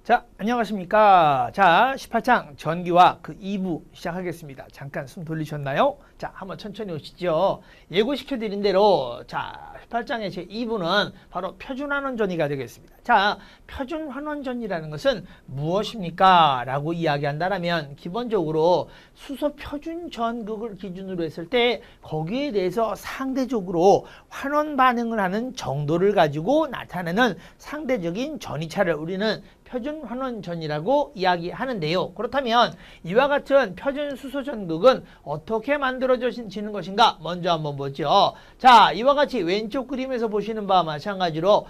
자, 안녕하십니까. 자, 18장 전기와 그 2부 시작하겠습니다. 잠깐 숨 돌리셨나요? 자, 한번 천천히 오시죠. 예고시켜 드린 대로 자, 18장의 제 2부는 바로 표준환원전이가 되겠습니다. 자, 표준환원전이라는 것은 무엇입니까? 라고 이야기한다면 기본적으로 수소 표준 전극을 기준으로 했을 때 거기에 대해서 상대적으로 환원 반응을 하는 정도를 가지고 나타내는 상대적인 전이차를 우리는 표준환원전이라고 이야기하는데요. 그렇다면 이와 같은 표준수소전극은 어떻게 만들어지는 것인가? 먼저 한번 보죠. 자, 이와 같이 왼쪽 그림에서 보시는 바와 마찬가지로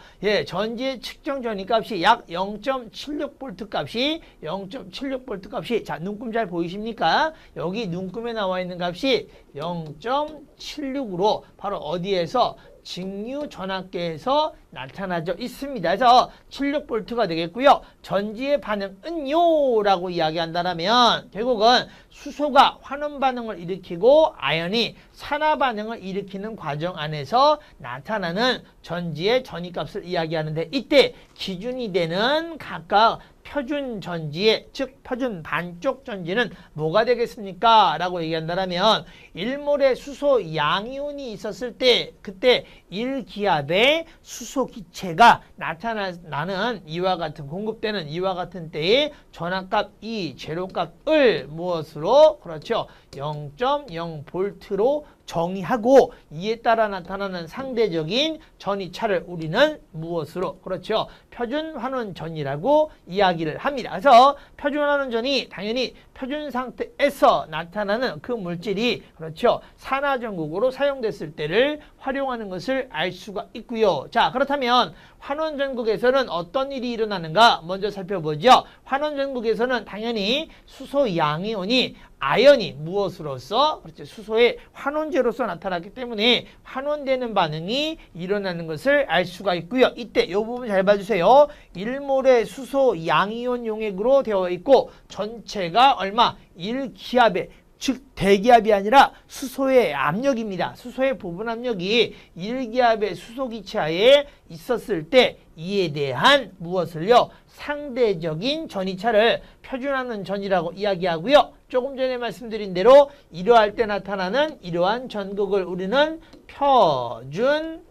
전지의 측정 전이값이 약 0.76V 값이 0.76V 값이 자, 눈금 잘 보이십니까? 여기 눈금에 나와 있는 값이 0.76으로 바로 어디에서 직류 전압계에서 나타나져 있습니다. 그래서 76V가 되겠고요. 전지의 반응은 요라고 이야기한다면 결국은 수소가 환원 반응을 일으키고 아연이 산화 반응을 일으키는 과정 안에서 나타나는 전지의 전이값을 이야기하는데 이때 기준이 되는 각각 표준 전지의 즉 표준 반쪽 전지는 뭐가 되겠습니까? 라고 얘기한다면 1몰의 수소 양이온이 있었을 때 그때 1기압의 수소 기체가 나타나는 이와 같은 공급되는 이와 같은 때의 전압값 제로값을 무엇으로? 그렇죠. 0.0V로 정의하고 이에 따라 나타나는 상대적인 전이차를 우리는 무엇으로? 그렇죠. 표준환원전이라고 이야기를 합니다. 그래서 표준환원전이 당연히 표준 상태에서 나타나는 그 물질이 그렇죠. 산화전극으로 사용됐을 때를 활용하는 것을 알 수가 있고요. 자, 그렇다면 환원전극에서는 어떤 일이 일어나는가? 먼저 살펴보죠. 환원전극에서는 당연히 수소 양이온이 아연이 무엇으로서? 그렇죠. 수소의 환원제로서 나타났기 때문에 환원되는 반응이 일어나는 것을 알 수가 있고요. 이때 이 부분 잘 봐주세요. 1몰의 수소 양이온 용액으로 되어 있고 전체가 얼마? 1기압에 즉 대기압이 아니라 수소의 압력입니다. 수소의 부분 압력이 1기압의 수소기체하에 있었을 때 이에 대한 무엇을요? 상대적인 전이차를 표준하는 전이라고 이야기하고요. 조금 전에 말씀드린 대로 이러할 때 나타나는 이러한 전극을 우리는 표준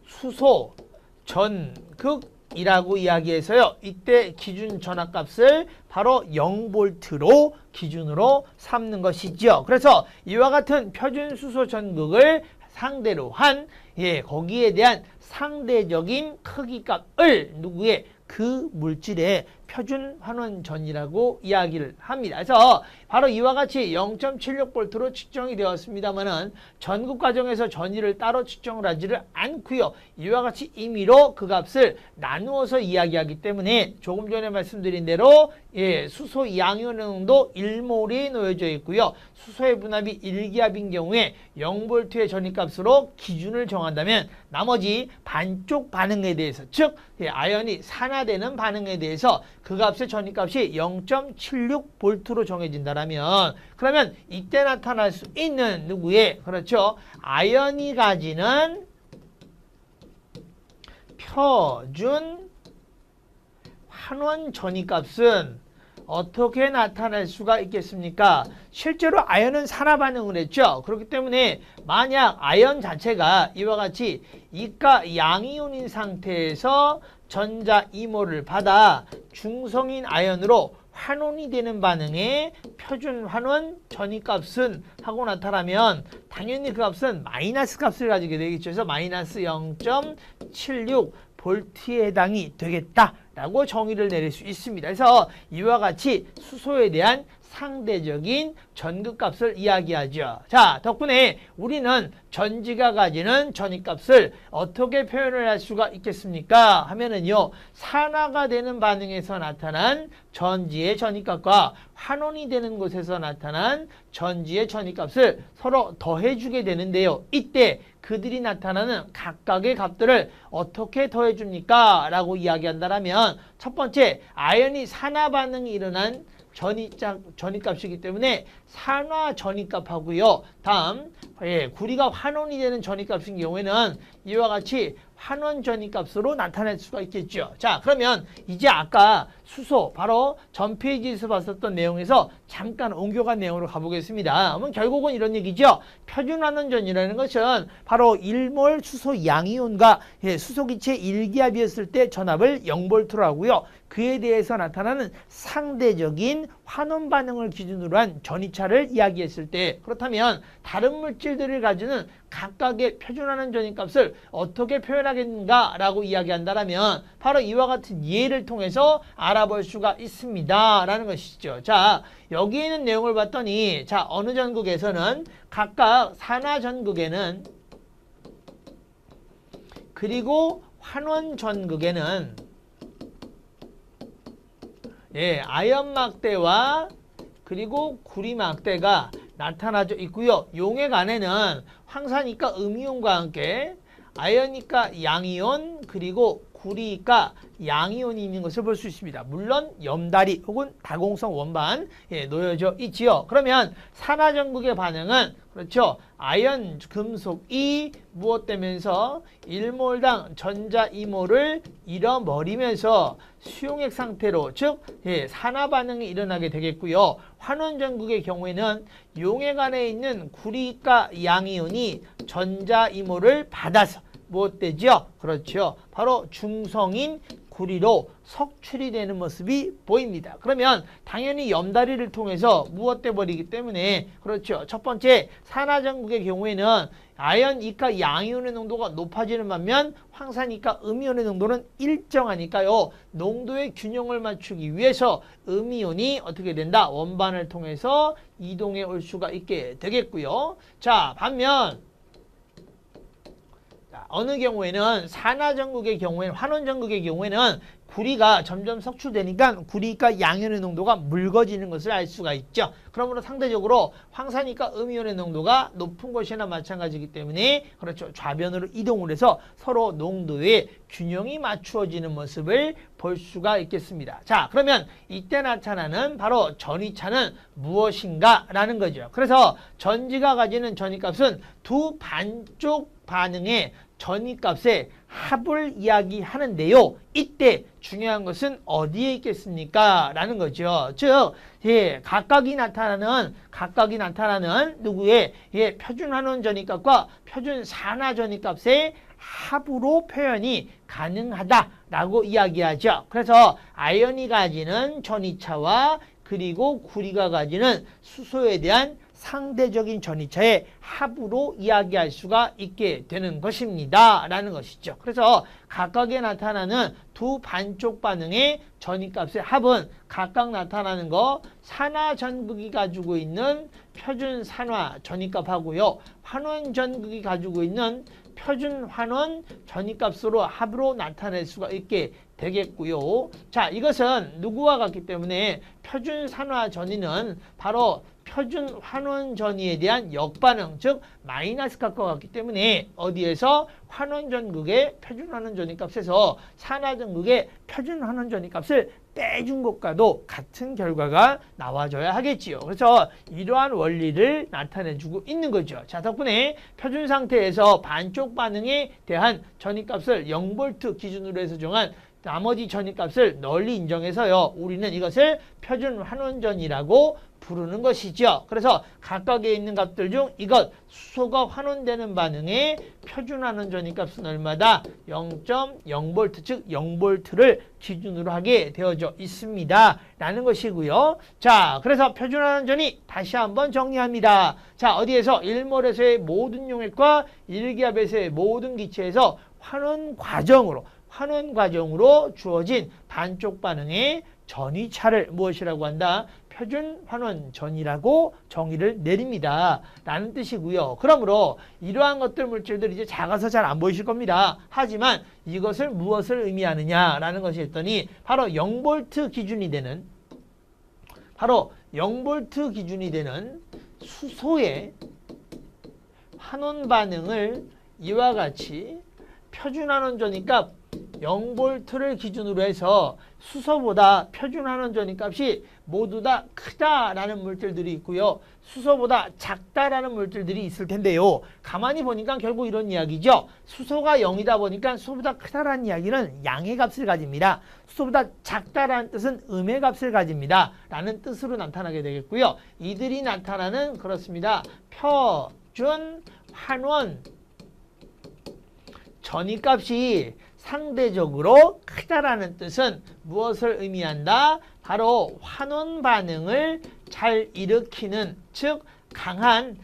수소 전극이라고 이야기해서요. 이때 기준 전압값을 바로 0V로 기준으로 삼는 것이죠. 그래서 이와 같은 표준 수소 전극을 상대로 한 거기에 대한 상대적인 크기값을 누구의 그 물질의 표준환원전이라고 이야기를 합니다. 그래서 바로 이와 같이 0.76V로 측정이 되었습니다만은 전극 과정에서 전위를 따로 측정을 하지를 않고요. 이와 같이 임의로 그 값을 나누어서 이야기하기 때문에 조금 전에 말씀드린 대로 수소 양이온도 1몰이 놓여져 있고요. 수소의 분압이 1기압인 경우에 0V의 전위값으로 기준을 정한다면 나머지 반쪽 반응에 대해서 즉 아연이 산화되는 반응에 대해서 그 값의 전위값이 0.76V로 정해진다면 그러면 이때 나타날 수 있는 누구의 그렇죠 아연이 가지는 표준 환원 전위값은 어떻게 나타날 수가 있겠습니까? 실제로 아연은 산화 반응을 했죠. 그렇기 때문에 만약 아연 자체가 이와 같이 이가 양이온인 상태에서 전자 2몰을 받아 중성인 아연으로 환원이 되는 반응에 표준 환원 전이값은 하고 나타나면 당연히 그 값은 마이너스 값을 가지게 되겠죠. 그래서 마이너스 0.76V에 해당이 되겠다라고 정의를 내릴 수 있습니다. 그래서 이와 같이 수소에 대한 상대적인 전극값을 이야기하죠. 자, 덕분에 우리는 전지가 가지는 전이값을 어떻게 표현을 할 수가 있겠습니까? 하면은요, 산화가 되는 반응에서 나타난 전지의 전이값과 환원이 되는 곳에서 나타난 전지의 전이값을 서로 더해주게 되는데요. 이때 그들이 나타나는 각각의 값들을 어떻게 더해줍니까? 라고 이야기한다면 첫 번째, 아연이 산화 반응이 일어난 전이값이기 때문에 산화 전이값하고요. 다음 구리가 환원이 되는 전이값인 경우에는 이와 같이 환원 전위값으로 나타낼 수가 있겠죠. 자, 그러면 이제 아까 수소 바로 전 페이지에서 봤었던 내용에서 잠깐 옮겨간 내용으로 가보겠습니다. 그러면 결국은 이런 얘기죠. 표준환원전이라는 것은 바로 1몰 수소 양이온과 수소기체 1기압이었을 때 전압을 0볼트로 하고요. 그에 대해서 나타나는 상대적인 환원 반응을 기준으로 한 전이차를 이야기했을 때, 그렇다면 다른 물질들을 가지는 각각의 표준환원 전이값을 어떻게 표현하겠는가라고 이야기한다면 바로 이와 같은 예를 통해서 알아볼 수가 있습니다. 라는 것이죠. 자, 여기 있는 내용을 봤더니 자, 어느 전극에서는 각각 산화 전극에는 그리고 환원 전극에는 아연막대와 그리고 구리막대가 나타나져 있고요. 용액 안에는 황산이가 음이온과 함께 아연이가 양이온 그리고 구리이가 양이온이 있는 것을 볼 수 있습니다. 물론 염다리 혹은 다공성 원반 놓여져 있지요. 그러면 산화전극의 반응은 그렇죠. 아연 금속이 무엇되면서 1몰당 전자 2몰을 잃어버리면서 수용액 상태로 즉 산화 반응이 일어나게 되겠고요. 환원전극의 경우에는 용액 안에 있는 구리가 양이온이 전자 2몰을 받아서 무엇되죠? 그렇죠. 바로 중성인 구리로 석출이 되는 모습이 보입니다. 그러면 당연히 염다리를 통해서 무엇돼 버리기 때문에 그렇죠. 첫 번째 산화전극의 경우에는 아연 이가 양이온의 농도가 높아지는 반면 황산 이가 음이온의 농도는 일정하니까요. 농도의 균형을 맞추기 위해서 음이온이 어떻게 된다? 원반을 통해서 이동해 올 수가 있게 되겠고요. 자, 반면 어느 경우에는 산화전극의 경우에는 환원전극의 경우에는 구리가 점점 석출되니까 구리가 양이온의 농도가 묽어지는 것을 알 수가 있죠. 그러므로 상대적으로 황산이가 음이온의 농도가 높은 것이나 마찬가지이기 때문에 그렇죠. 좌변으로 이동을 해서 서로 농도의 균형이 맞추어지는 모습을 볼 수가 있겠습니다. 자, 그러면 이때 나타나는 바로 전이차는 무엇인가 라는 거죠. 그래서 전지가 가지는 전이값은 두 반쪽 반응의 전이값의 합을 이야기하는데요. 이때 중요한 것은 어디에 있겠습니까? 라는 거죠. 즉, 각각이 나타나는 누구의 표준환원 전이값과 표준 산화 전이값의 합으로 표현이 가능하다라고 이야기하죠. 그래서 아연이 가지는 전이차와 그리고 구리가 가지는 수소에 대한 상대적인 전이차의 합으로 이야기할 수가 있게 되는 것입니다. 라는 것이죠. 그래서 각각에 나타나는 두 반쪽 반응의 전이값의 합은 각각 나타나는 거 산화전극이 가지고 있는 표준 산화 전이값하고요. 환원전극이 가지고 있는 표준 환원 전이값으로 합으로 나타낼 수가 있게 되겠고요. 자, 이것은 누구와 같기 때문에 표준 산화 전이는 바로 표준 환원 전이에 대한 역반응, 즉 마이너스 값과 같기 때문에 어디에서 환원 전극의 표준 환원 전이값에서 산화 전극의 표준 환원 전이값을 빼준 것과도 같은 결과가 나와줘야 하겠지요. 그래서 이러한 원리를 나타내주고 있는 거죠. 자, 덕분에 표준 상태에서 반쪽 반응에 대한 전이값을 0볼트 기준으로 해서 정한 나머지 전이값을 널리 인정해서요. 우리는 이것을 표준 환원전이라고 부르는 것이죠. 그래서 각각에 있는 값들 중 이것 수소가 환원되는 반응의 표준 환원 전이값은 얼마다? 0.0V 즉 0V를 기준으로 하게 되어져 있습니다. 라는 것이고요. 자, 그래서 표준 환원 전이 다시 한번 정리합니다. 자, 어디에서 1몰에서의 모든 용액과 1기압에서의 모든 기체에서 환원 과정으로 주어진 반쪽 반응의 전이차를 무엇이라고 한다? 표준 환원 전이라고 정의를 내립니다. 라는 뜻이고요. 그러므로 이러한 것들 물질들이 이제 작아서 잘 안 보이실 겁니다. 하지만 이것을 무엇을 의미하느냐라는 것이 했더니 바로 0볼트 기준이 되는 수소의 환원 반응을 이와 같이 표준 환원 전이값 0V를 기준으로 해서 수소보다 표준 환원전이 값이 모두 다 크다라는 물질들이 있고요. 수소보다 작다라는 물질들이 있을 텐데요. 가만히 보니까 결국 이런 이야기죠. 수소가 0이다 보니까 수소보다 크다라는 이야기는 양의 값을 가집니다. 수소보다 작다라는 뜻은 음의 값을 가집니다. 라는 뜻으로 나타나게 되겠고요. 이들이 나타나는 그렇습니다. 표준 환원 전이값이 상대적으로 크다라는 뜻은 무엇을 의미한다? 바로 환원 반응을 잘 일으키는, 즉 강한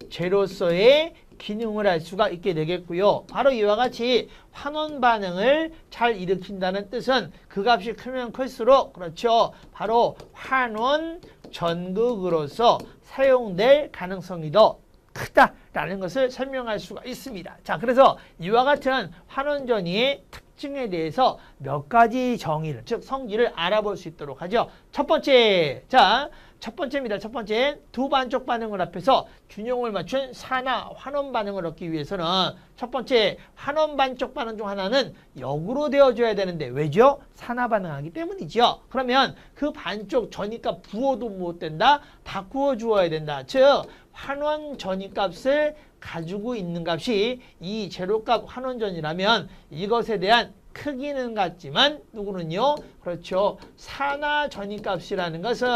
산화제로서의 기능을 할 수가 있게 되겠고요. 바로 이와 같이 환원 반응을 잘 일으킨다는 뜻은 그 값이 크면 클수록 그렇죠. 바로 환원 전극으로서 사용될 가능성이 더 크다라는 것을 설명할 수가 있습니다. 자, 그래서 이와 같은 환원전이의 특징에 대해서 몇 가지 정의를, 즉 성질을 알아볼 수 있도록 하죠. 첫 번째, 자, 첫 번째입니다. 첫 번째, 두 반쪽 반응을 합해서 균형을 맞춘 산화 환원 반응을 얻기 위해서는 첫 번째, 환원 반쪽 반응 중 하나는 역으로 되어줘야 되는데 왜죠? 산화 반응하기 때문이죠. 그러면 그 반쪽 전이값 부어도 못 된다? 바꾸어 주어야 된다. 즉 환원 전이값을 가지고 있는 값이 이 제로값 환원전이라면 이것에 대한 크기는 같지만 누구는요? 그렇죠. 산화 전이값이라는 것은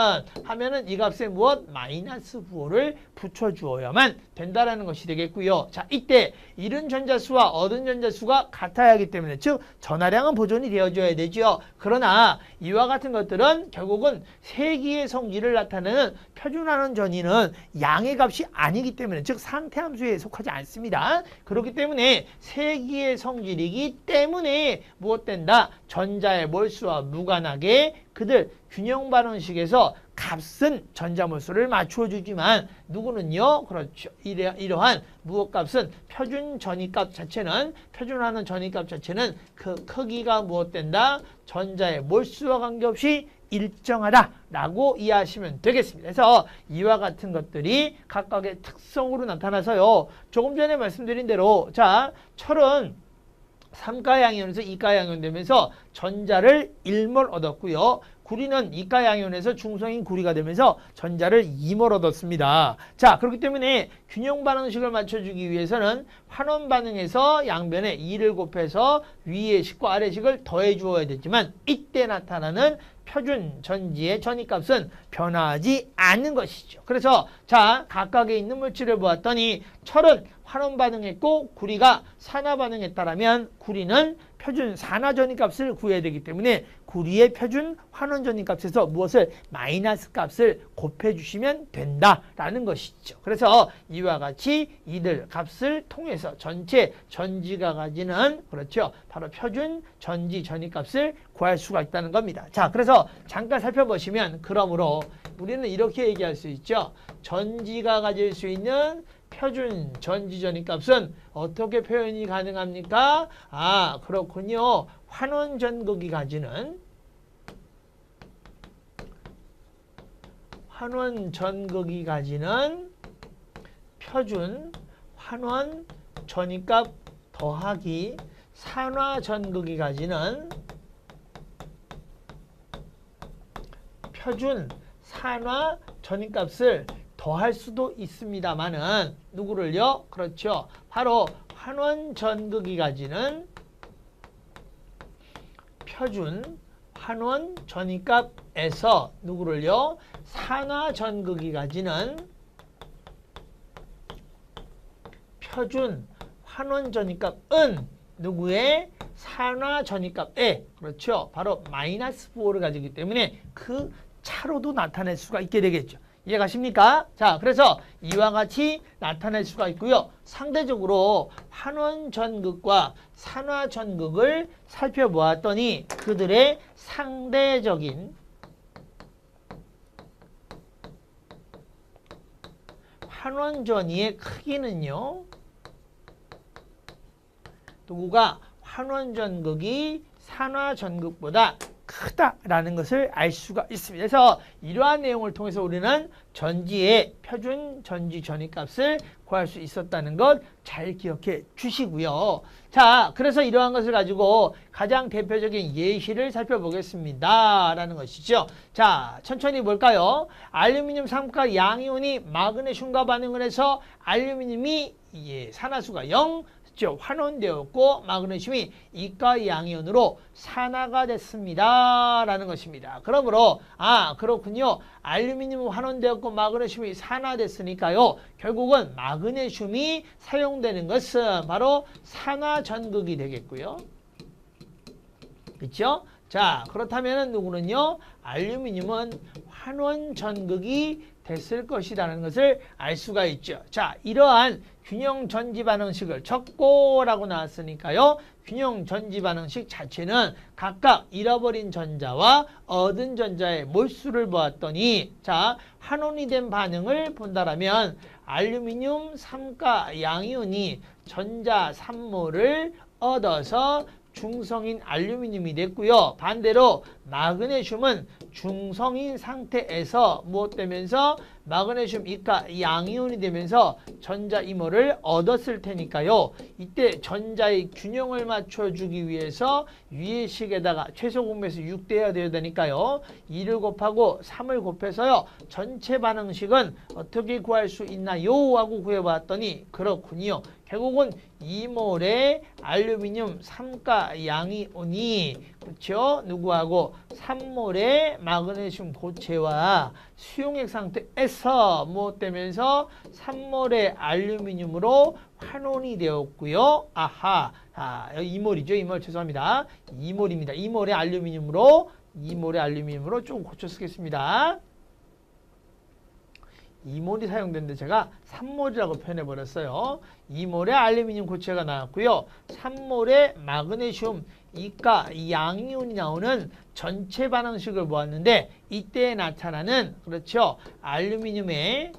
하면은 이 값에 무엇? 마이너스 부호를 붙여주어야만 된다라는 것이 되겠고요. 자, 이때 잃은 전자수와 얻은 전자수가 같아야 하기 때문에 즉 전하량은 보존이 되어줘야 되죠. 그러나 이와 같은 것들은 결국은 세기의 성질을 나타내는 표준환원 전이는 양의 값이 아니기 때문에 즉 상태함수에 속하지 않습니다. 그렇기 때문에 세기의 성질이기 때문에 무엇 된다? 전자의 몰수와 무관하게 그들 균형 반응식에서 값은 전자 몰수를 맞추어 주지만 누구는요? 그렇죠. 이러한 무엇 값은 표준 전이값 자체는 표준화는 전이값 자체는 그 크기가 무엇 된다? 전자의 몰수와 관계없이 일정하다라고 이해하시면 되겠습니다. 그래서 이와 같은 것들이 각각의 특성으로 나타나서요. 조금 전에 말씀드린 대로 자, 철은 3가 양이온에서 2가 양이온 되면서 전자를 1몰 얻었고요. 구리는 2가 양이온에서 중성인 구리가 되면서 전자를 2몰 얻었습니다. 자, 그렇기 때문에 균형 반응식을 맞춰주기 위해서는 환원 반응에서 양변에 2를 곱해서 위의 식과 아래 식을 더해 주어야 되지만 이때 나타나는 표준 전지의 전이값은 변화하지 않는 것이죠. 그래서 자, 각각에 있는 물질을 보았더니 철은 환원 반응했고 구리가 산화 반응했다라면 구리는 표준 산화 전이값을 구해야 되기 때문에 구리의 표준 환원 전이값에서 무엇을 마이너스 값을 곱해 주시면 된다라는 것이죠. 그래서 이와 같이 이들 값을 통해서 전체 전지가 가지는 그렇죠. 바로 표준 전지 전이값을 구할 수가 있다는 겁니다. 자, 그래서 잠깐 살펴보시면 그러므로 우리는 이렇게 얘기할 수 있죠. 전지가 가질 수 있는 표준 전지 전이값은 어떻게 표현이 가능합니까? 아, 그렇군요. 환원 전극이 가지는 표준 환원 전이값 더하기 산화 전극이 가지는 표준 산화 전이값을 더할 수도 있습니다만은 누구를요? 그렇죠. 바로 환원 전극이 가지는 표준 환원 전이값에서 누구를요? 산화 전극이 가지는 표준 환원 전이값은 누구의? 산화 전이값에 그렇죠. 바로 마이너스 부호를 가지기 때문에 그 차로도 나타낼 수가 있게 되겠죠. 이해가십니까? 자, 그래서 이와 같이 나타낼 수가 있고요. 상대적으로 환원 전극과 산화 전극을 살펴보았더니 그들의 상대적인 환원 전이의 크기는요. 누구가 환원 전극이 산화 전극보다 크다라는 것을 알 수가 있습니다. 그래서 이러한 내용을 통해서 우리는 전지의 표준 전지 전위값을 구할 수 있었다는 것 잘 기억해 주시고요. 자, 그래서 이러한 것을 가지고 가장 대표적인 예시를 살펴보겠습니다. 라는 것이죠. 자, 천천히 볼까요? 알루미늄 삼가 양이온이 마그네슘과 반응을 해서 알루미늄이 산화수가 0, 환원되었고 마그네슘이 이가 양이온으로 산화가 됐습니다. 라는 것입니다. 그러므로 그렇군요. 알루미늄은 환원되었고 마그네슘이 산화됐으니까요. 결국은 마그네슘이 사용되는 것은 바로 산화전극이 되겠고요. 그렇죠? 자, 그렇다면 누구는요? 알루미늄은 환원전극이 됐을 것이라는 것을 알 수가 있죠. 자, 이러한 균형 전지 반응식을 적고라고 나왔으니까요. 균형 전지 반응식 자체는 각각 잃어버린 전자와 얻은 전자의 몰수를 보았더니 자, 환원이 된 반응을 본다라면 알루미늄 3가 양이온이 전자 3몰을 얻어서 중성인 알루미늄이 됐고요. 반대로 마그네슘은 중성인 상태에서 무엇 되면서 마그네슘 이가 양이온이 되면서 전자 2몰을 얻었을 테니까요. 이때 전자의 균형을 맞춰주기 위해서 위의 식에다가 최소 공배수 6대여야 되어야 되니까요. 2를 곱하고 3을 곱해서요. 전체 반응식은 어떻게 구할 수 있나요? 하고 구해봤더니 그렇군요. 결국은 2몰의 알루미늄 3가 양이온이 그렇죠? 누구하고 3몰의 마그네슘 고체와 수용액 상태에서 무엇 되면서 3몰의 알루미늄으로 환원이 되었고요. 아하, 2몰이죠. 2몰 죄송합니다. 2몰입니다. 2몰의 알루미늄으로 조금 고쳐 쓰겠습니다. 2몰이 사용됐는데 제가 3몰이라고 표현해버렸어요. 2몰의 알루미늄 고체가 나왔고요. 3몰의 마그네슘 이가 양이온이 나오는 전체 반응식을 보았는데 이때 나타나는 그렇죠. 알루미늄의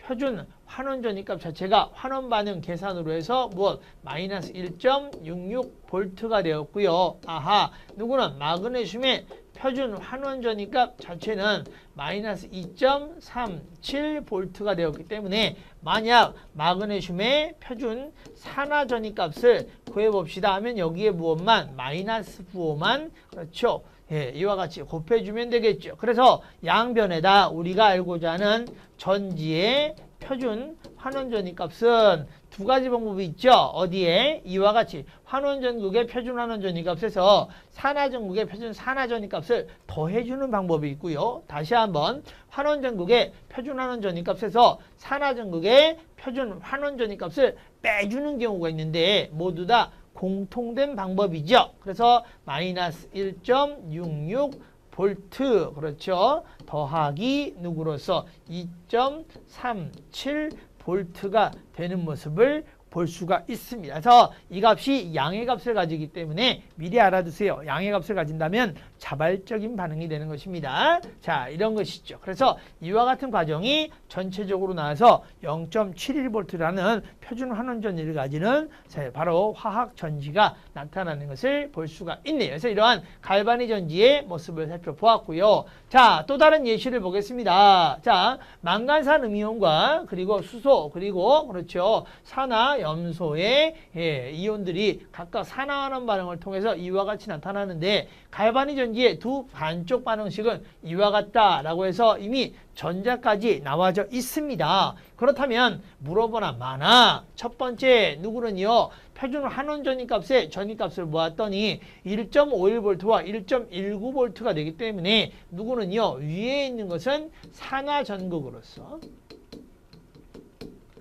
표준 환원 전위값 자체가 환원 반응 계산으로 해서 무엇? 마이너스 1.66V가 되었고요. 아하, 누구는 마그네슘의 표준 환원 전위값 자체는 마이너스 2.37V가 되었기 때문에 만약 마그네슘의 표준 산화 전위값을 구해봅시다 하면 여기에 무엇만? 마이너스 9호만 그렇죠. 예, 이와 같이 곱해주면 되겠죠. 그래서 양변에다 우리가 알고자 하는 전지의 표준 환원전위값은 두 가지 방법이 있죠. 어디에? 이와 같이 환원전극의 표준 환원전위값에서 산화전극의 표준 산화전위값을 더해주는 방법이 있고요. 다시 한번 환원전극의 표준 환원전위값에서 산화전극의 표준 환원전위값을 빼주는 경우가 있는데 모두 다 공통된 방법이죠. 그래서 마이너스 1.66 볼트 그렇죠. 더하기 누구로서 2.37 볼트가 되는 모습을 볼 수가 있습니다. 그래서 이 값이 양의 값을 가지기 때문에 미리 알아두세요. 양의 값을 가진다면 자발적인 반응이 되는 것입니다. 자, 이런 것이죠. 그래서 이와 같은 과정이 전체적으로 나와서 0.71V라는 표준 환원 전지를 가지는 바로 화학 전지가 나타나는 것을 볼 수가 있네요. 그래서 이러한 갈바닉 전지의 모습을 살펴보았고요. 자, 또 다른 예시를 보겠습니다. 자, 망간산 음이온과 그리고 수소 그리고 그렇죠. 산화 염소의 이온들이 각각 산화환원 반응을 통해서 이와 같이 나타나는데 갈바닉 전지의 두 반쪽 반응식은 이와 같다라고 해서 이미 전자까지 나와져 있습니다. 그렇다면 물어보나 마나 첫 번째 누구는요. 표준 환원 전위값의 전위값을 모았더니 1.51V와 1.19V가 되기 때문에 누구는요. 위에 있는 것은 산화전극으로서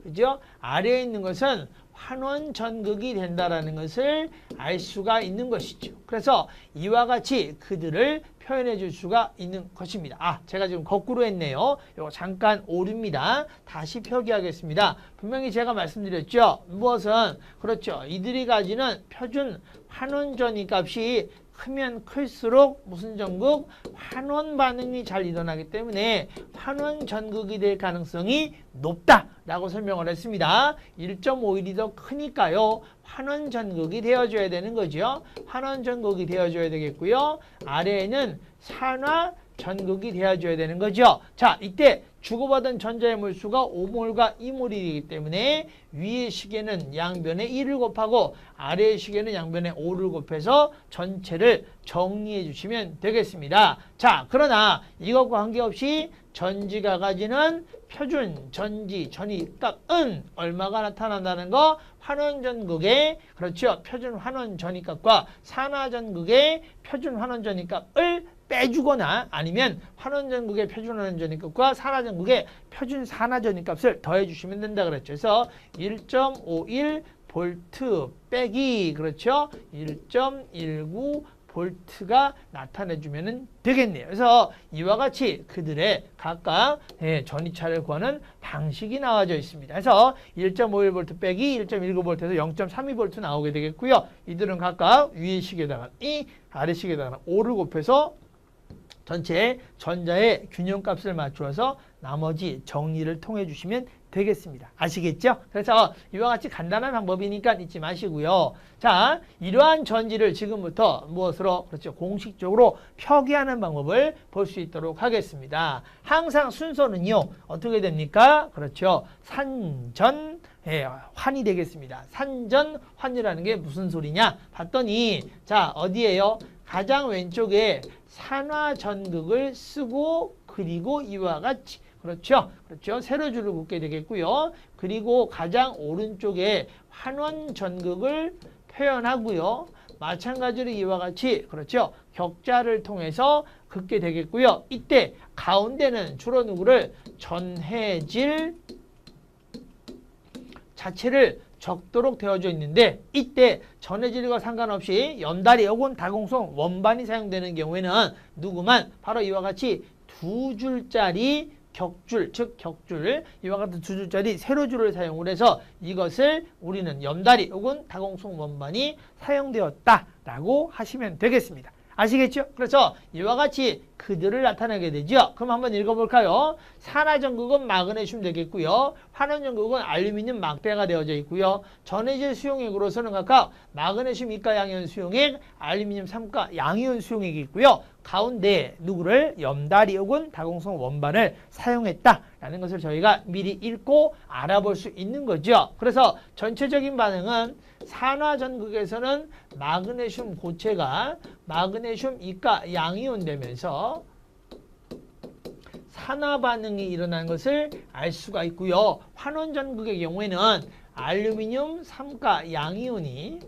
그죠? 아래에 있는 것은 환원 전극이 된다라는 것을 알 수가 있는 것이죠. 그래서 이와 같이 그들을 표현해 줄 수가 있는 것입니다. 제가 지금 거꾸로 했네요. 이거 잠깐 오류입니다. 다시 표기하겠습니다. 분명히 제가 말씀드렸죠. 무엇은 그렇죠. 이들이 가지는 표준 환원 전위값이 크면 클수록 무슨 전극? 환원 반응이 잘 일어나기 때문에 환원 전극이 될 가능성이 높다라고 설명을 했습니다. 1.5일이 더 크니까요. 환원 전극이 되어줘야 되는 거죠. 환원 전극이 되어줘야 되겠고요. 아래에는 산화 전극이 되어줘야 되는 거죠. 자, 이때 주고받은 전자의 몰수가 5몰과 2몰이기 때문에 위의 식에는 양변에 1을 곱하고 아래의 식에는 양변에 5를 곱해서 전체를 정리해 주시면 되겠습니다. 자, 그러나 이것과 관계없이 전지가 가지는 표준 전지 전이값은 얼마가 나타난다는 거? 환원 전극의 그렇죠. 표준 환원 전이값과 산화 전극의 표준 환원 전이값을 빼주거나 아니면 환원 전극의 표준 환원 전이값과 산화 전극의 표준 산화 전이값을 더해 주시면 된다 그랬죠. 그래서 1.51 볼트 빼기 그렇죠. 1.19 볼트가 나타내주면 되겠네요. 그래서 이와 같이 그들의 각각 전이차를 구하는 방식이 나와져 있습니다. 그래서 1.51V 빼기 1.19V에서 0.32V 나오게 되겠고요. 이들은 각각 위의 식에다가 이 아래 식에다가 5를 곱해서 전체 전자의 균형값을 맞추어서 나머지 정리를 통해 주시면 되겠습니다. 아시겠죠? 그래서 이와 같이 간단한 방법이니까 잊지 마시고요. 자, 이러한 전지를 지금부터 무엇으로? 그렇죠. 공식적으로 표기하는 방법을 볼 수 있도록 하겠습니다. 항상 순서는요. 어떻게 됩니까? 그렇죠. 산전 환이 되겠습니다. 산전환이라는 게 무슨 소리냐? 봤더니 자, 어디에요? 가장 왼쪽에 산화전극을 쓰고 그리고 이와 같이 그렇죠. 그렇죠. 세로줄을 긋게 되겠고요. 그리고 가장 오른쪽에 환원전극을 표현하고요. 마찬가지로 이와 같이 그렇죠. 격자를 통해서 긋게 되겠고요. 이때 가운데는 주로 누구를 전해질 자체를 적도록 되어져 있는데 이때 전해질과 상관없이 연달이 혹은 다공성 원반이 사용되는 경우에는 누구만 바로 이와 같이 두 줄짜리 격줄, 즉 격줄, 이와 같은 두 줄짜리 세로줄을 사용을 해서 이것을 우리는 연달이 혹은 다공성 원반이 사용되었다라고 하시면 되겠습니다. 아시겠죠? 그래서 이와 같이 그들을 나타내게 되죠. 그럼 한번 읽어볼까요? 산화전극은 마그네슘 되겠고요. 환원전극은 알루미늄 막대가 되어져 있고요. 전해질 수용액으로서는 각각 마그네슘 2가 양이온 수용액, 알루미늄 3가 양이온 수용액이 있고요. 가운데 누구를 염다리 혹은 다공성 원반을 사용했다라는 것을 저희가 미리 읽고 알아볼 수 있는 거죠. 그래서 전체적인 반응은 산화전극에서는 마그네슘 고체가 마그네슘 2가 양이온 되면서 산화 반응이 일어나는 것을 알 수가 있고요. 환원전극의 경우에는 알루미늄 3가 양이온이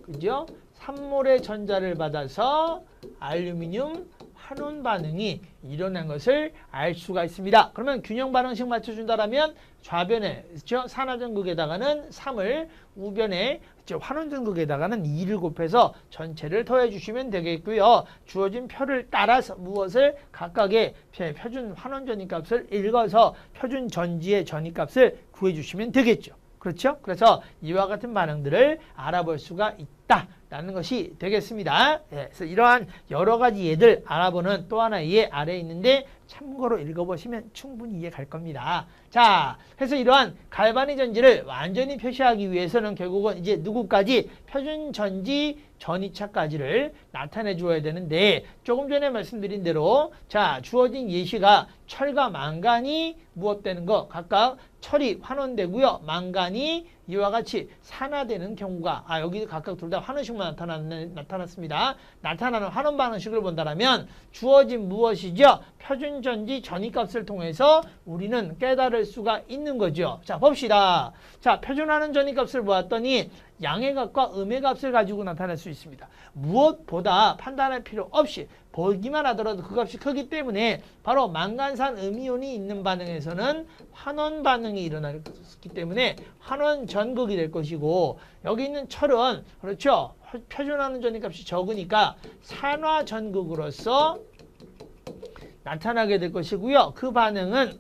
그죠? 3몰의 전자를 받아서 알루미늄 환원 반응이 일어난 것을 알 수가 있습니다. 그러면 균형 반응식 맞춰준다라면 좌변에 그렇죠? 산화전극에다가는 3을 우변에 그렇죠? 환원전극에다가는 2를 곱해서 전체를 더해 주시면 되겠고요. 주어진 표를 따라서 무엇을 각각의 표준 환원전이값을 읽어서 표준 전지의 전이값을 구해 주시면 되겠죠. 그렇죠? 그래서 이와 같은 반응들을 알아볼 수가 있다라는 것이 되겠습니다. 그래서 이러한 여러 가지 예들 알아보는 또 하나의 예 아래에 있는데 참고로 읽어보시면 충분히 이해 갈 겁니다. 자, 그래서 이러한 갈바닉 전지를 완전히 표시하기 위해서는 결국은 이제 누구까지 표준 전지 전이차까지를 나타내 주어야 되는데 조금 전에 말씀드린 대로 자 주어진 예시가 철과 망간이 무엇되는 거 각각 철이 환원되고요. 망간이 이와 같이 산화되는 경우가 여기 각각 둘 다 환원식만 나타났습니다. 나타나는 환원 반응식을 본다면 주어진 무엇이죠? 표준 전지 전이값을 통해서 우리는 깨달을 수가 있는 거죠. 자 봅시다. 자 표준환원 전이값을 보았더니 양의 값과 음의 값을 가지고 나타낼 수 있습니다. 무엇보다 판단할 필요 없이 보기만 하더라도 그 값이 크기 때문에 바로 망간산 음이온이 있는 반응에서는 환원 반응이 일어나기 때문에 환원 전극이 될 것이고 여기 있는 철은 그렇죠. 표준환원 전이값이 적으니까 산화 전극으로서 나타나게 될 것이고요. 그 반응은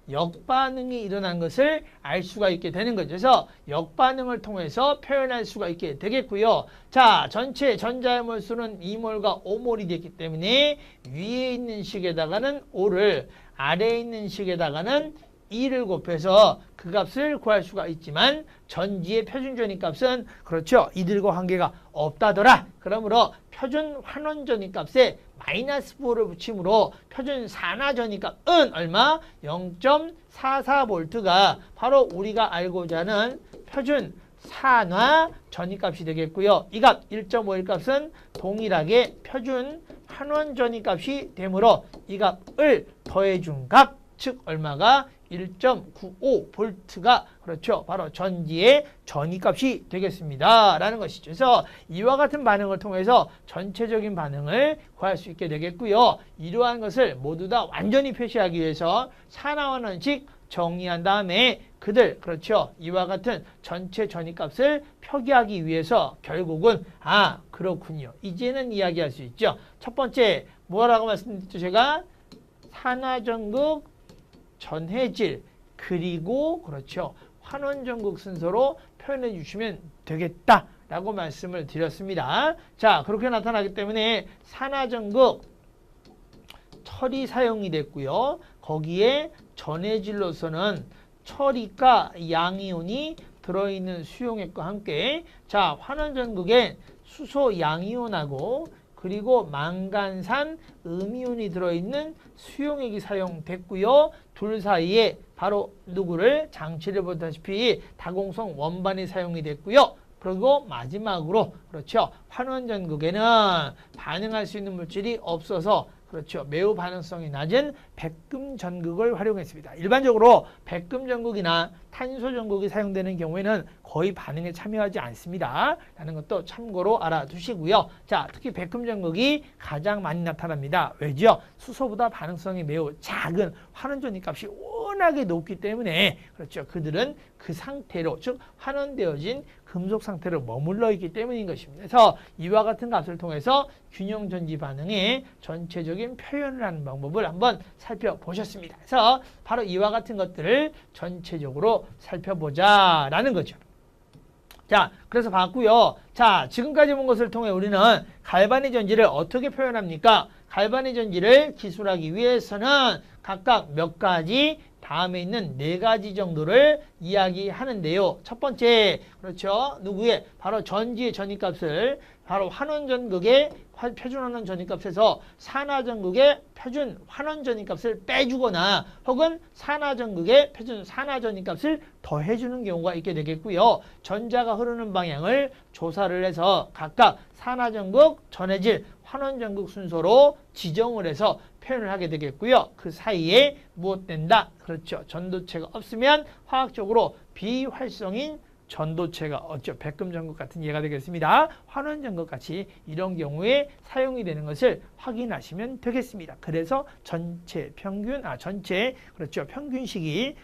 역반응이 일어난 것을 알 수가 있게 되는 거죠. 그래서 역반응을 통해서 표현할 수가 있게 되겠고요. 자, 전체 전자의 몰수는 2몰과 5몰이 됐기 때문에 위에 있는 식에다가는 5를 아래에 있는 식에다가는 2를 곱해서 그 값을 구할 수가 있지만 전지의 표준 전위값은 그렇죠. 이들과 관계가 없다더라. 그러므로 표준 환원 전위값에 마이너스 4를 붙임으로 표준 산화 전위값은 얼마? 0.44V가 바로 우리가 알고자 하는 표준 산화 전위값이 되겠고요. 이 값 1.51 값은 동일하게 표준 환원 전위값이 되므로 이 값을 더해준 값, 즉 얼마가 1.95V가 그렇죠. 바로 전지의 전위값이 되겠습니다. 라는 것이죠. 그래서 이와 같은 반응을 통해서 전체적인 반응을 구할 수 있게 되겠고요. 이러한 것을 모두 다 완전히 표시하기 위해서 산화환원식 정리한 다음에 그들 그렇죠. 이와 같은 전체 전위값을 표기하기 위해서 결국은 그렇군요. 이제는 이야기할 수 있죠. 첫 번째 뭐라고 말씀드렸죠? 제가 산화전극 전해질 그리고 그렇죠. 환원전극 순서로 표현해 주시면 되겠다라고 말씀을 드렸습니다. 자, 그렇게 나타나기 때문에 산화전극 철이 사용이 됐고요. 거기에 전해질로서는 철이가 양이온이 들어있는 수용액과 함께 자, 환원전극에 수소 양이온하고 그리고 망간산 음이온이 들어있는 수용액이 사용됐고요. 둘 사이에 바로 누구를 장치를 보다시피 다공성 원반이 사용이 됐고요. 그리고 마지막으로 그렇죠. 환원전극에는 반응할 수 있는 물질이 없어서 그렇죠. 매우 반응성이 낮은 백금 전극을 활용했습니다. 일반적으로 백금 전극이나 탄소 전극이 사용되는 경우에는 거의 반응에 참여하지 않습니다. 라는 것도 참고로 알아두시고요. 자, 특히 백금 전극이 가장 많이 나타납니다. 왜죠? 수소보다 반응성이 매우 작은 환원 전위값이 워낙에 높기 때문에 그렇죠. 그들은 그 상태로 즉 환원되어진 금속 상태로 머물러 있기 때문인 것입니다. 그래서 이와 같은 값을 통해서 균형 전지 반응의 전체적인 표현을 하는 방법을 한번 살펴보셨습니다. 그래서 바로 이와 같은 것들을 전체적으로 살펴보자라는 거죠. 자, 그래서 봤고요. 자, 지금까지 본 것을 통해 우리는 갈바닉 전지를 어떻게 표현합니까? 갈바닉 전지를 기술하기 위해서는 각각 몇 가지 다음에 있는 4가지 정도를 이야기하는데요. 첫 번째, 그렇죠. 누구의? 바로 전지의 전위값을 바로 환원전극의 표준 환원 전위값에서 산화전극의 표준 환원 전위값을 빼주거나 혹은 산화전극의 표준 산화 전위값을 더해주는 경우가 있게 되겠고요. 전자가 흐르는 방향을 조사를 해서 각각 산화전극, 전해질, 환원전극 순서로 지정을 해서 표현을 하게 되겠고요. 그 사이에 무엇 된다? 그렇죠. 전도체가 없으면 화학적으로 비활성인 전도체가 어쩌 백금전극 같은 예가 되겠습니다. 환원전극 같이 이런 경우에 사용이 되는 것을 확인하시면 되겠습니다. 그래서 전체 평균 전체 그렇죠. 평균식이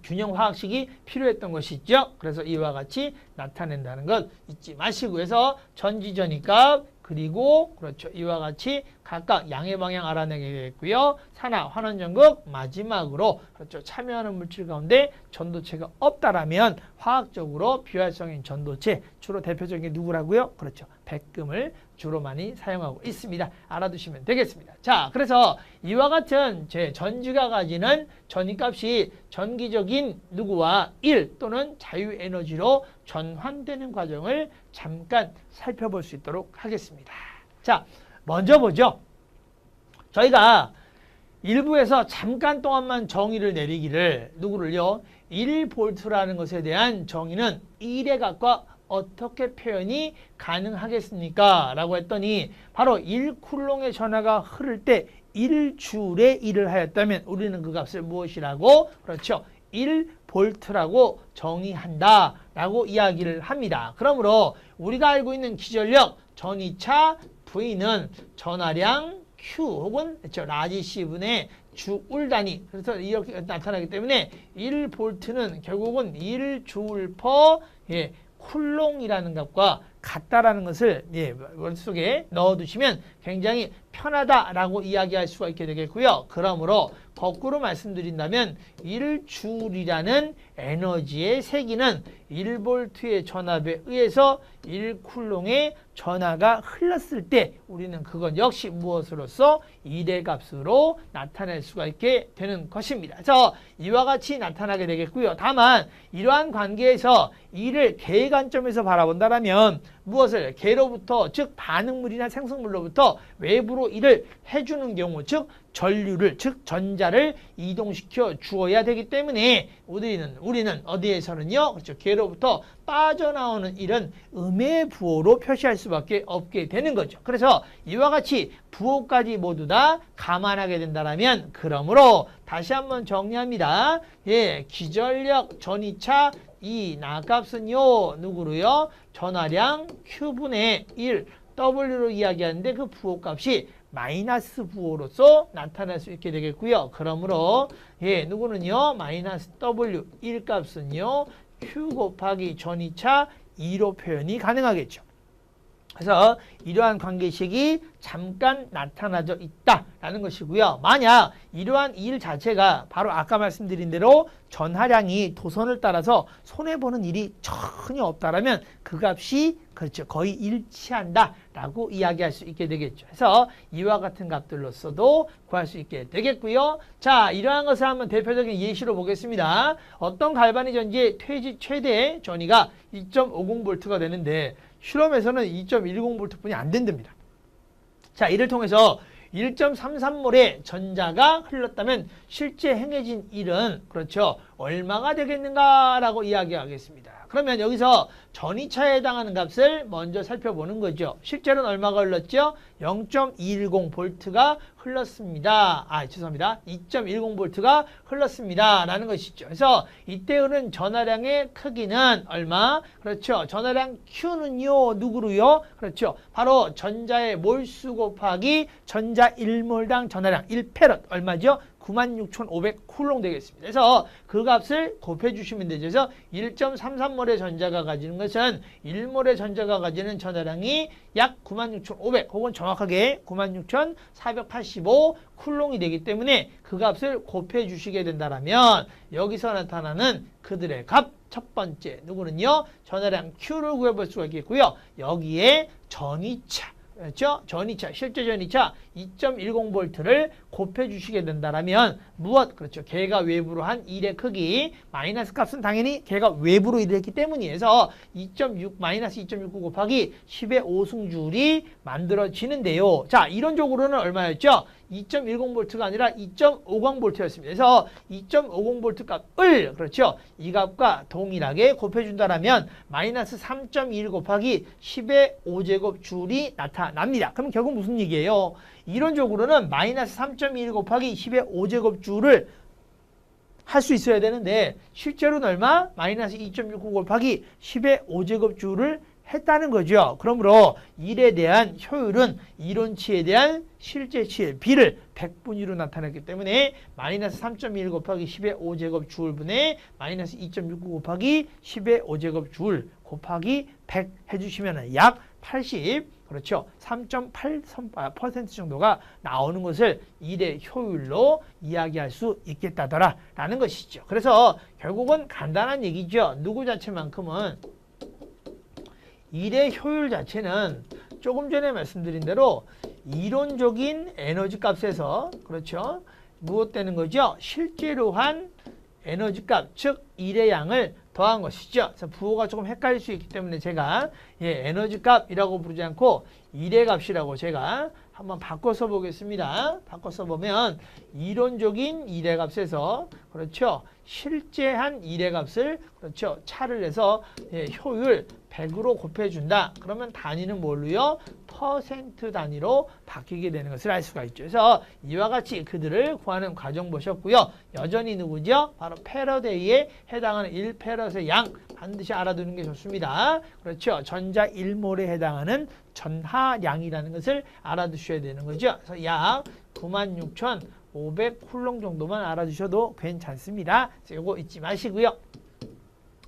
균형 화학식이 필요했던 것이죠. 그래서 이와 같이 나타낸다는 것 잊지 마시고 해서 전지 전위값 그리고 그렇죠. 이와 같이 각각 양의 방향 알아내게 되겠고요. 산화, 환원전극 마지막으로 그렇죠. 참여하는 물질 가운데 전도체가 없다라면 화학적으로 비활성인 전도체 주로 대표적인 게 누구라고요? 그렇죠. 백금을 주로 많이 사용하고 있습니다. 알아두시면 되겠습니다. 자, 그래서 이와 같은 제 전지가 가지는 전위값이 전기적인 누구와 1 또는 자유에너지로 전환되는 과정을 잠깐 살펴볼 수 있도록 하겠습니다. 자, 먼저 보죠. 저희가 일부에서 잠깐 동안만 정의를 내리기를 누구를요? 1V라는 것에 대한 정의는 1의 값과 어떻게 표현이 가능하겠습니까? 라고 했더니 바로 1쿨롱의 전하가 흐를 때 1줄에 1을 하였다면 우리는 그 값을 무엇이라고? 그렇죠. 1V라고 정의한다 라고 이야기를 합니다. 그러므로 우리가 알고 있는 기전력 전위차 V는 전하량 Q 혹은 그렇죠. 라지 C분의 주울 단위 그래서 이렇게 나타나기 때문에 1V는 결국은 1줄 퍼 쿨롱이라는 값과 같다라는 것을 머릿속에 넣어두시면 굉장히 편하다라고 이야기할 수가 있게 되겠고요. 그러므로 거꾸로 말씀드린다면 1줄이라는 에너지의 세기는 1볼트의 전압에 의해서 1쿨롱의 전하가 흘렀을 때 우리는 그건 역시 무엇으로서 1의 값으로 나타낼 수가 있게 되는 것입니다. 그래서 이와 같이 나타나게 되겠고요. 다만 이러한 관계에서 1을 개의 관점에서 바라본다면 무엇을 개로부터 즉 반응물이나 생성물로부터 외부로 1을 해주는 경우 즉 전류를 즉 전자를 이동시켜 주어야 되기 때문에 우리는 어디에서는요 그렇죠 개로부터 빠져나오는 1은 음의 부호로 표시할 수밖에 없게 되는 거죠. 그래서 이와 같이 부호까지 모두 다 감안하게 된다면 그러므로 다시 한번 정리합니다. 기전력 전이차 이 나값은요 누구로요? 전하량 Q분의 1 W로 이야기하는데 그 부호값이 마이너스 부호로서 나타날 수 있게 되겠고요. 그러므로 누구는요? 마이너스 W 1 값은요. Q 곱하기 전이차 2로 표현이 가능하겠죠. 그래서 이러한 관계식이 잠깐 나타나져 있다라는 것이고요. 만약 이러한 일 자체가 바로 아까 말씀드린 대로 전하량이 도선을 따라서 손해보는 일이 전혀 없다라면 그 값이 그렇죠. 거의 일치한다라고 이야기할 수 있게 되겠죠. 그래서 이와 같은 값들로서도 구할 수 있게 되겠고요. 자, 이러한 것을 한번 대표적인 예시로 보겠습니다. 어떤 갈바닉 전지의 최대 전위가 2.50V가 되는데 실험에서는 2.10V 뿐이 안 된답니다. 자, 이를 통해서 1.33몰의 전자가 흘렀다면 실제 행해진 일은 그렇죠. 얼마가 되겠는가라고 이야기하겠습니다. 그러면 여기서 전이차에 해당하는 값을 먼저 살펴보는 거죠. 실제로는 얼마가 흘렀죠? 0.210V가 흘렀습니다. 죄송합니다. 2.10V가 흘렀습니다. 라는 것이죠. 그래서 이때 흐른 전하량의 크기는 얼마? 그렇죠. 전하량 Q는요. 누구로요? 그렇죠. 바로 전자의 몰수 곱하기 전자 1몰당 전하량 1페럿 얼마죠? 96,500쿨롱 되겠습니다. 그래서 그 값을 곱해 주시면 되죠. 그래서 1.33몰의 전자가 가지는 것은 1몰의 전자가 가지는 전하량이 약 96,500 혹은 정확하게 96,485쿨롱이 되기 때문에 그 값을 곱해 주시게 된다면 여기서 나타나는 그들의 값 첫 번째 누구는요? 전하량 Q를 구해볼 수가 있겠고요. 여기에 전이차 그렇죠? 전이차, 실제 전이차 2.10V를 곱해 주시게 된다면 무엇? 그렇죠. 개가 외부로 한 1의 크기 마이너스 값은 당연히 개가 외부로 1을 했기 때문이어서 2.6 마이너스 2.69 곱하기 10의 5승줄이 만들어지는데요. 자, 이론적으로는 얼마였죠? 2.10V가 아니라 2.50V였습니다. 그래서 2.50V 값을 그렇죠. 이 값과 동일하게 곱해준다면 마이너스 3.21 곱하기 10의 5제곱 줄이 나타납니다. 그럼 결국 무슨 얘기예요? 이론적으로는 마이너스 3.21 곱하기 10의 5제곱 줄을 할 수 있어야 되는데 실제로는 얼마? 마이너스 2.69 곱하기 10의 5제곱 줄을 했다는 거죠. 그러므로 1에 대한 효율은 이론치에 대한 실제치의 비를 100분위로 나타냈기 때문에 마이너스 3.1 곱하기 10의 5제곱 주울분의 마이너스 2.69 곱하기 10의 5제곱 주울 곱하기 100 해주시면 약 80 그렇죠. 3.8% 정도가 나오는 것을 1의 효율로 이야기할 수 있겠다더라라는 것이죠. 그래서 결국은 간단한 얘기죠. 누구 자체만큼은 1의 효율 자체는 조금 전에 말씀드린 대로 이론적인 에너지 값에서 그렇죠. 무엇되는 거죠? 실제로 한 에너지 값, 즉 1의 양을 더한 것이죠. 그래서 부호가 조금 헷갈릴 수 있기 때문에 제가 에너지 값이라고 부르지 않고 1의 값이라고 제가 한번 바꿔서 보겠습니다. 바꿔서 보면 이론적인 1의 값에서 그렇죠. 실제한 1의 값을 그렇죠. 차를 해서 효율 100으로 곱해준다. 그러면 단위는 뭘로요? 퍼센트 단위로 바뀌게 되는 것을 알 수가 있죠. 그래서 이와 같이 그들을 구하는 과정 보셨고요. 여전히 누구죠? 바로 패러데이에 해당하는 1패럿의 양 반드시 알아두는 게 좋습니다. 그렇죠. 전자 1몰에 해당하는 전하량이라는 것을 알아두셔야 되는 거죠. 그래서 약 96,500쿨롱 정도만 알아두셔도 괜찮습니다. 그래서 이거 잊지 마시고요.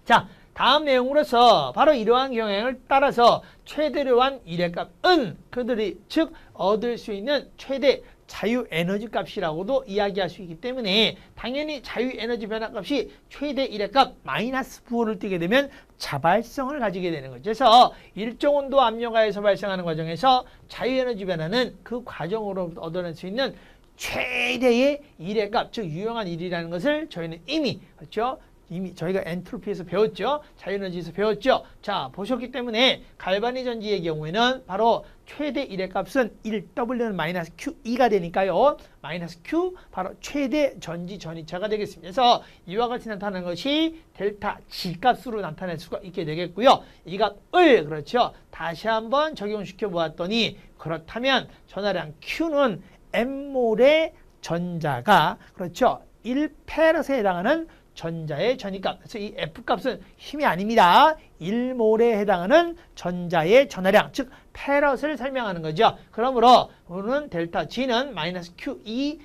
자, 다음 내용으로서 바로 이러한 경향을 따라서 최대로한 일의 값은 그들이 즉 얻을 수 있는 최대 자유 에너지 값이라고도 이야기할 수 있기 때문에 당연히 자유 에너지 변화값이 최대 일의 값 마이너스 부호를 띠게 되면 자발성을 가지게 되는 거죠. 그래서 일정 온도 압력하에서 발생하는 과정에서 자유 에너지 변화는 그 과정으로 얻어낼 수 있는 최대의 일의 값, 즉 유용한 일이라는 것을 저희는 이미 그렇죠? 이미 저희가 엔트로피에서 배웠죠. 자유에너지에서 배웠죠. 자, 보셨기 때문에 갈바닉 전지의 경우에는 바로 최대 일의 값은 1W는 마이너스 Q2가 되니까요. 마이너스 Q 바로 최대 전지 전이차가 되겠습니다. 그래서 이와 같이 나타나는 것이 델타 G 값으로 나타낼 수가 있게 되겠고요. 이 값을 그렇죠. 다시 한번 적용시켜 보았더니 그렇다면 전하량 Q는 M몰의 전자가 그렇죠. 1페럿에 해당하는 전자의 전이값. 그래서 이 F값은 힘이 아닙니다. 1몰에 해당하는 전자의 전하량, 즉 페럿을 설명하는 거죠. 그러므로 오늘 델타 G는 마이너스 Q2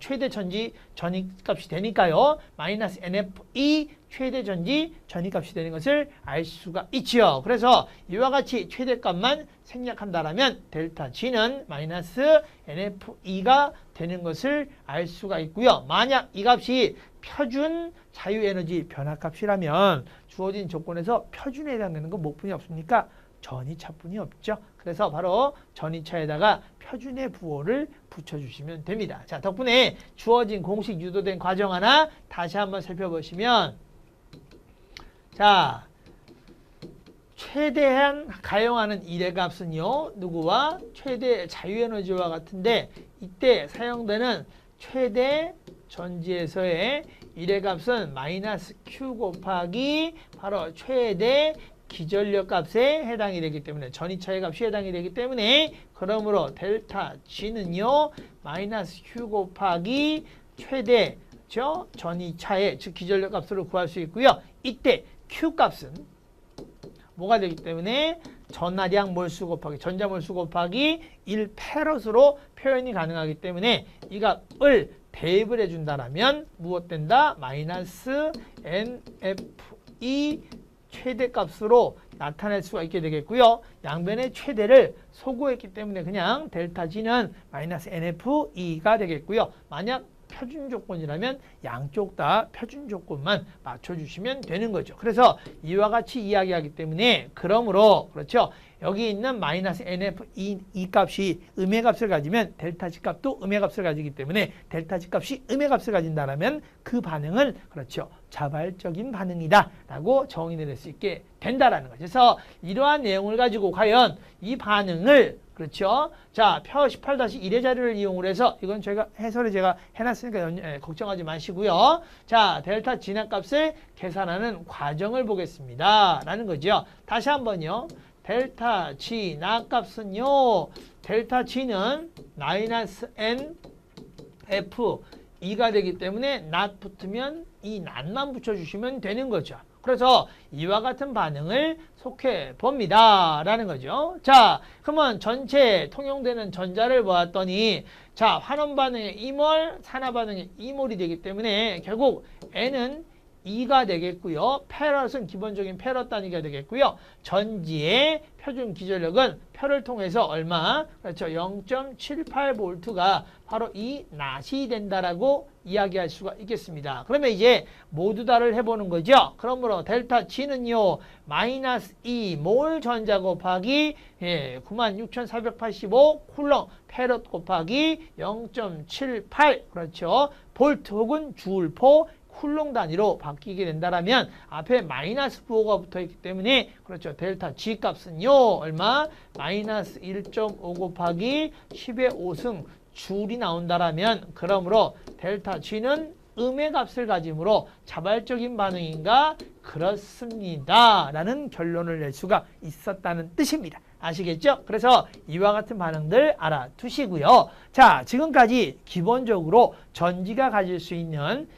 최대 전지 전이값이 되니까요. 마이너스 NF2 최대 전지 전이값이 되는 것을 알 수가 있지요. 그래서 이와 같이 최대값만 생략한다라면 델타 G는 마이너스 NF2가 되는 것을 알 수가 있고요. 만약 이 값이 표준 자유에너지 변화값이라면 주어진 조건에서 표준에 해당되는 건 뭐뿐이 없습니까? 전이차뿐이 없죠. 그래서 바로 전이차에다가 표준의 부호를 붙여주시면 됩니다. 자, 덕분에 주어진 공식 유도된 과정 하나 다시 한번 살펴보시면 자, 최대한 가용하는 일의 값은요. 누구와? 최대 자유에너지와 같은데 이때 사용되는 최대 전지에서의 일의 값은 마이너스 Q 곱하기 바로 최대 기전력 값에 해당이 되기 때문에 전이차의 값이 해당이 되기 때문에 그러므로 델타 G는요. 마이너스 Q 곱하기 최대 전이차의 즉 기전력 값으로 구할 수 있고요. 이때 Q 값은 뭐가 되기 때문에 전하량 몰수 곱하기 전자 몰수 곱하기 1페럿으로 표현이 가능하기 때문에 이 값을 대입을 해준다라면 무엇 된다? 마이너스 NF2 최대값으로 나타낼 수가 있게 되겠고요. 양변의 최대를 소구했기 때문에 그냥 델타 G는 마이너스 NF2가 되겠고요. 만약 표준 조건이라면 양쪽 다 표준 조건만 맞춰주시면 되는 거죠. 그래서 이와 같이 이야기하기 때문에 그러므로 그렇죠. 여기 있는 마이너스 NF2 이 값이 음의 값을 가지면 델타 G 값도 음의 값을 가지기 때문에 델타 G 값이 음의 값을 가진다면 그 반응은 그렇죠. 자발적인 반응이다 라고 정의 내릴 수 있게 된다라는 거죠. 그래서 이러한 내용을 가지고 과연 이 반응을 그렇죠. 자, 표 18-1의 자료를 이용을 해서 이건 저희가 해설을 제가 해놨으니까 걱정하지 마시고요. 자, 델타 G나 값을 계산하는 과정을 보겠습니다. 라는 거죠. 다시 한번요. 델타 G나 값은요. 델타 G는 마이너스 N F 2가 되기 때문에 not 붙으면 이 not만 붙여주시면 되는 거죠. 그래서 이와 같은 반응을 속해 봅니다. 라는 거죠. 자, 그러면 전체 통용되는 전자를 보았더니 자, 환원 반응의 2몰, 산화 반응의 2몰이 되기 때문에 결국 N은 2가 되겠고요. 페럿은 기본적인 페럿 단위가 되겠고요. 전지의 표준 기전력은 표를 통해서 얼마? 그렇죠. 0.78V가 바로 이 낫이 된다라고 이야기할 수가 있겠습니다. 그러면 이제 모두 다를 해보는 거죠. 그러므로 델타 G는요. 마이너스 2몰 전자 곱하기 96,485 쿨롱 페럿 곱하기 0.78 그렇죠. 볼트 혹은 줄포 쿨롱 단위로 바뀌게 된다라면 앞에 마이너스 부호가 붙어있기 때문에 그렇죠. 델타 G 값은요. 얼마? 마이너스 1.5 곱하기 10의 5승 줄이 나온다라면 그러므로 델타 G는 음의 값을 가지므로 자발적인 반응인가? 그렇습니다. 라는 결론을 낼 수가 있었다는 뜻입니다. 아시겠죠? 그래서 이와 같은 반응들 알아두시고요. 자, 지금까지 기본적으로 전지가 가질 수 있는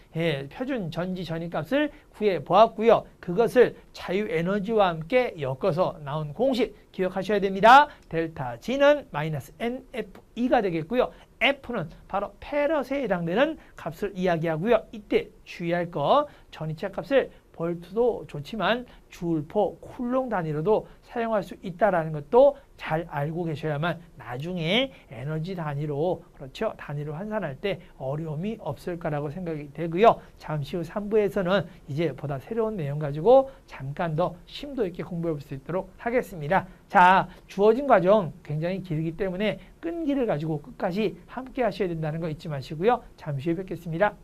표준 전지 전이값을 구해 보았고요. 그것을 자유에너지와 함께 엮어서 나온 공식 기억하셔야 됩니다. 델타 G는 마이너스 NF2가 되겠고요. F는 바로 페럿에 해당되는 값을 이야기하고요. 이때 주의할 거 전이차 값을 볼트도 좋지만 줄포, 쿨롱 단위로도 사용할 수 있다라는 것도 잘 알고 계셔야만 나중에 에너지 단위로 그렇죠. 단위로 환산할 때 어려움이 없을 거라고 생각이 되고요. 잠시 후 3부에서는 이제 보다 새로운 내용 가지고 잠깐 더 심도 있게 공부해 볼 수 있도록 하겠습니다. 자, 주어진 과정 굉장히 길기 때문에 끈기를 가지고 끝까지 함께 하셔야 된다는 거 잊지 마시고요. 잠시 후에 뵙겠습니다.